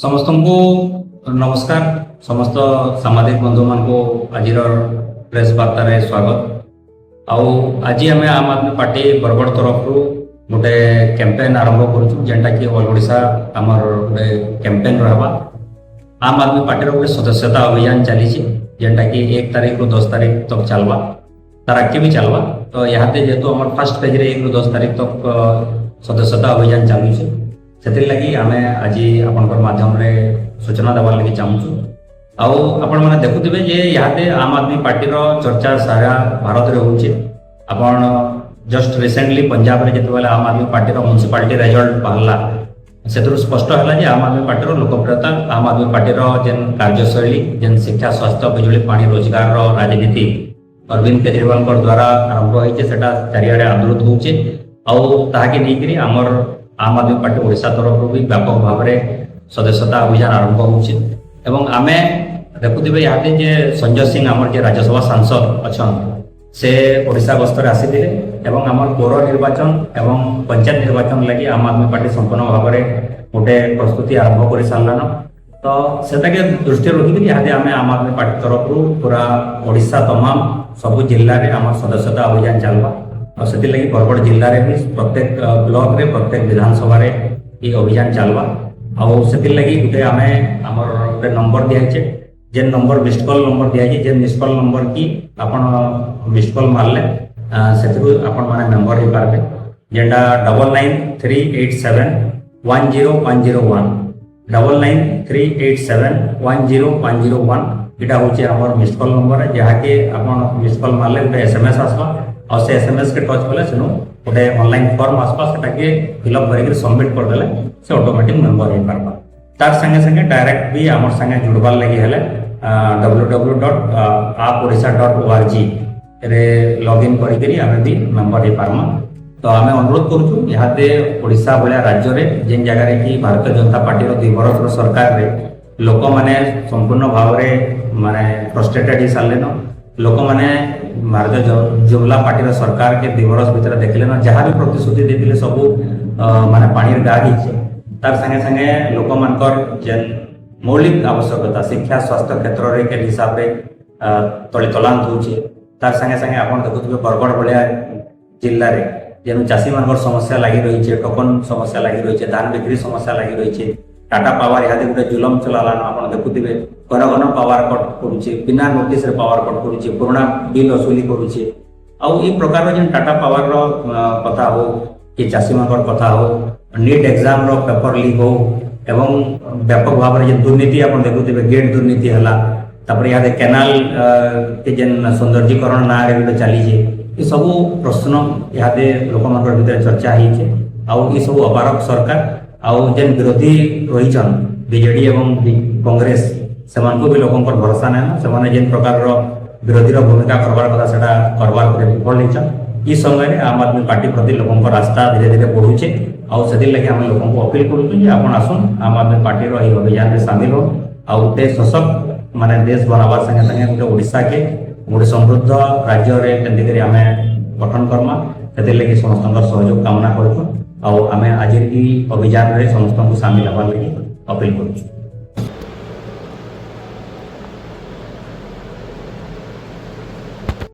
समस्त को नमस्कार। समस्त सामाजिक बंधु मान को आज प्रेस वार्तार स्वागत। आज आम आम आदमी पार्टी बरगढ़ तरफ गोटे कैंपेन आरंभ करूँ जेनटा कि ऑल ओडिशा आमर गोटे कैंपेन रहा। आम आदमी पार्टी गोटे सदस्यता अभियान चली जेनटा कि 1 तारीख रु 10 तारीख तक चलवा तार आगे भी चलवा। तो यहाँ जेहेतु आम फास्ट पेज 1 रु 10 तारीख तक सदस्यता अभियान चलुचे से लगी आम आज आपण माध्यम सूचना देवार लगी चाहूँ। आपण मैंने देखुवे जे यहाँ आम आदमी पार्टी चर्चा सारा भारत में होचे। आपण जस्ट रिसेंटली पंजाब में जो आम आदमी पार्टी म्युनिसिपालिटी रिजल्ट बाहरला से स्पष्ट है जे आम आदमी पार्टी लोकप्रियता आम आदमी पार्टी जेन कार्यशैली जेन शिक्षा स्वास्थ्य बिजुली पानी रोजगार राजनीति अरविंद केजरीवाल द्वारा आरंभ होती चारिड़े आदृत होचे। ताकि नहीं आमर आम आदमी पार्टी ओडिशा तरफ भी व्यापक भाव में सदस्यता अभियान आरंभ होचे। एवं आम देखुवे यहाँ जे संजय सिंह आमर जे राज्यसभा सांसद अच्छा से ओडिशा गस्तर आसी एवं आमर पौर निर्वाचन एवं पंचायत निर्वाचन लगी आम आदमी पार्टी संपूर्ण भाव में गोटे प्रस्तुति आरंभ कर सारान। तो सेटाके दृष्टि रखिक यहाँ आम आदमी पार्टी तरफ पूरा ओडिशा तमाम सबू जिले में आम सदस्यता अभियान चलवा। और से लगी बरगढ़ जिले में भी प्रत्येक ब्लॉक रे प्रत्येक विधानसभा ये अभियान चलवा। और से लगी गोटे आम आमर गोटे नंबर दिखाई जेन नंबर मिस्ड कॉल नंबर दिखाई जेन मिस्ड कॉल नंबर की आप मिस्ड कॉल मारले से मैंने मेम्बर हो पारे जेनटा 9938710101 99387101 यहाँ हूँ आम मिस्ड कॉल नंबर जहाँकि आप मिस्ड कॉल मारले गोटे SMS आसवा और से SMS के टच कले से गोटे ऑनलाइन फॉर्म आसपा से फिलअप करके सबमिट करदे से ऑटोमेटिक मेम्बर हो पार्बा। तार संगे संगे डायरेक्ट भी आम संगे जुड़बार लगी है www.appodisha.org रे लॉगिन करी आम भी मेम्बर हो पार्मा। तो आम अनुरोध करूँ यहाँ ओडिशा भाया राज्य में जेन जगह कि भारतीय जनता पार्टी 2 वर्ष सरकार रे लोक मैंने संपूर्ण भाव में माने फ्रस्ट्रेटेड हो सारे लोक मैंने भारतीय जनता पार्टी सरकार के 2 वर्ष भीतर देखले ना जहाँ भी प्रतिश्रुति देते सबू माने पानी गाग तार संगे संगे लोक मानकर जेन मौलिक आवश्यकता शिक्षा स्वास्थ्य क्षेत्र के हिसाब से तले तलांत होचे। तार संगे संगे आप देखुवे बरगढ़ भाया जिले में जेन चाषी मान समस्या लगी रही है टोकन समस्या लगी रही है धान बिक्री समस्या लगी रही है। टाटा पावर यहाँ गोटे जुलम चलालान आप देखुवे घन घन पावर कट करुचे बिना नोटिस पावर कट करुचे पुराना बिल वसूली करुचे। आउ ये प्रकार जेन टाटा पावर कथा हो कि चाषी मान कथा हो नीट एग्जाम रो पेपर लीक हो एवं व्यापक भाव में दुर्नीति आप देखुवे गेट दुर्नीति है यहाँ केनाल के जेन सौंदर्यीकरण ना गोटे चली ये सब प्रश्न यहाँ लोक भर चर्चा हो सब अपारक सरकार आउ जेन विरोधी रही बीजेडी एवं कांग्रेस से भी लोक भरोसा ना से जेन प्रकार विरोधी भूमिका करवार कथा से करवार विफल होती। इस समय आम आदमी पार्टी प्रति लोक आस्था धीरे धीरे बढ़ुचे। आउ से लगे आम लोक अपील करूँ आप आसन आम आदमी पार्टी अभियान में सामिल हो आउ गोटे सशक्त माने देश बनावार संगे संगे गोटे ओडिशा के गोटे समृद्ध राज्य केन्द्रित आम गठन करमा से लगे समस्त सहयोग कामना करूँ। आम आज अभियान में समस्त को सामिल हमारे लगे अपील करूँ।